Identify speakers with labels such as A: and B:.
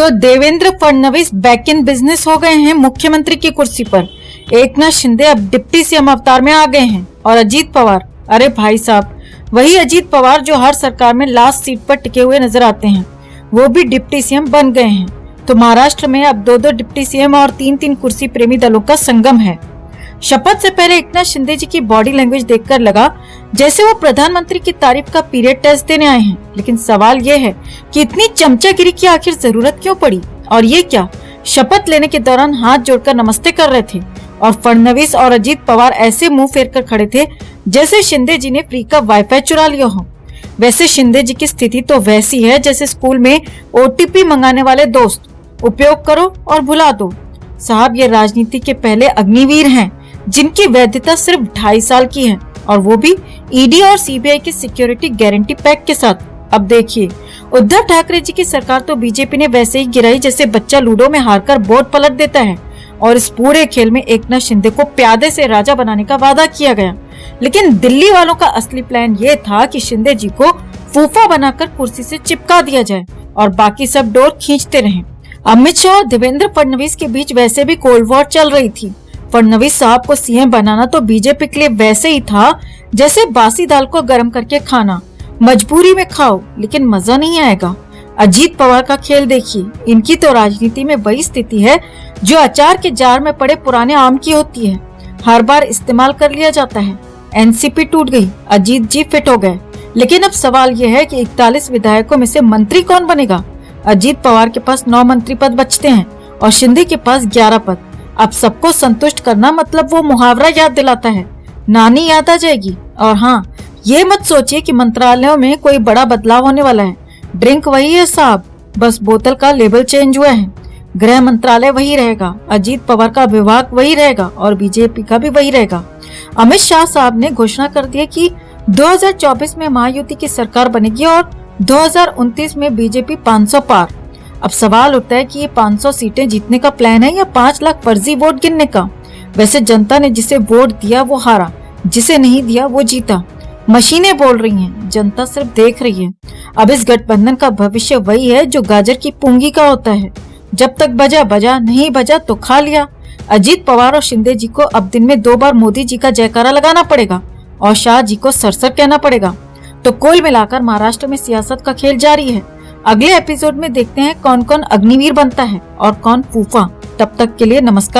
A: तो Devendra Fadnavis back in business हो गए हैं मुख्यमंत्री की कुर्सी पर। एकनाथ शिंदे अब डिप्टी सीएम अवतार में आ गए हैं। और अजीत पवार, अरे भाई साहब, वही अजीत पवार जो हर सरकार में लास्ट सीट पर टिके हुए नजर आते हैं, वो भी डिप्टी सीएम बन गए हैं। तो महाराष्ट्र में अब 2-2 डिप्टी सीएम और 3-3 कुर्सी प्रेमी दलों का संगम है। शपथ से पहले एकनाथ शिंदे जी की बॉडी लैंग्वेज देखकर लगा जैसे वो प्रधानमंत्री की तारीफ का पीरियड टेस्ट देने आए हैं। लेकिन सवाल ये है कि इतनी चमचागिरी की आखिर जरूरत क्यों पड़ी? और ये क्या, शपथ लेने के दौरान हाथ जोड़कर नमस्ते कर रहे थे और फडणवीस और अजीत पवार ऐसे मुंह फेर कर खड़े थे जैसे शिंदे जी ने फ्री का वाईफाई चुरा लिया हो। वैसे शिंदे जी की स्थिति तो वैसी है जैसे स्कूल में ओटीपी मंगाने वाले दोस्त, उपयोग करो और भुला दो। साहब, ये राजनीति के पहले अग्निवीर हैं जिनकी वैधता सिर्फ 2.5 साल की है, और वो भी ईडी और सीबीआई की सिक्योरिटी गारंटी पैक के साथ। अब देखिए, उद्धव ठाकरे जी की सरकार तो बीजेपी ने वैसे ही गिराई जैसे बच्चा लूडो में हारकर बोर्ड पलट देता है। और इस पूरे खेल में एकनाथ शिंदे को प्यादे से राजा बनाने का वादा किया गया। लेकिन दिल्ली वालों का असली प्लान ये था कि शिंदे जी को फूफा बनाकर कुर्सी से चिपका दिया जाए और बाकी सब डोर खींचते रहें। अमित शाह और देवेंद्र फडणवीस के बीच वैसे भी कोल्ड वॉर चल रही थी। फडणवीस साहब को सीएम बनाना तो बीजेपी के लिए वैसे ही था जैसे बासी दाल को गर्म करके खाना। मजबूरी में खाओ लेकिन मजा नहीं आएगा। अजीत पवार का खेल देखिए, इनकी तो राजनीति में वही स्थिति है जो अचार के जार में पड़े पुराने आम की होती है, हर बार इस्तेमाल कर लिया जाता है। एनसीपी टूट गई, अजीत जी फिट हो गए। लेकिन अब सवाल यह है कि 41 विधायकों में से मंत्री कौन बनेगा? अजीत पवार के पास 9 मंत्री पद बचते हैं और शिंदे के पास 11 पद। अब सबको संतुष्ट करना मतलब वो मुहावरा याद दिलाता है, नानी याद आ जाएगी। और हाँ, ये मत सोचिए कि मंत्रालयों में कोई बड़ा बदलाव होने वाला है। ड्रिंक वही है साहब, बस बोतल का लेबल चेंज हुआ है। गृह मंत्रालय वही रहेगा, अजीत पवार का विभाग वही रहेगा और बीजेपी का भी वही रहेगा। अमित शाह साहब ने घोषणा कर दी कि 2024 में महायुति की सरकार बनेगी और 2029 में बीजेपी 500 पार। अब सवाल उठता है कि ये 500 सीटें जीतने का प्लान है या 5 लाख फर्जी वोट गिनने का? वैसे जनता ने जिसे वोट दिया वो हारा, जिसे नहीं दिया वो जीता। मशीनें बोल रही हैं, जनता सिर्फ देख रही है। अब इस गठबंधन का भविष्य वही है जो गाजर की पूंगी का होता है, जब तक बजा बजा, नहीं बजा तो खा लिया। अजीत पवार और शिंदे जी को अब दिन में 2 बार मोदी जी का जयकारा लगाना पड़ेगा और शाह जी को सरसर कहना पड़ेगा। तो कुल मिलाकर महाराष्ट्र में सियासत का खेल जारी है। अगले एपिसोड में देखते हैं कौन कौन अग्निवीर बनता है और कौन फूफा। तब तक के लिए नमस्कार।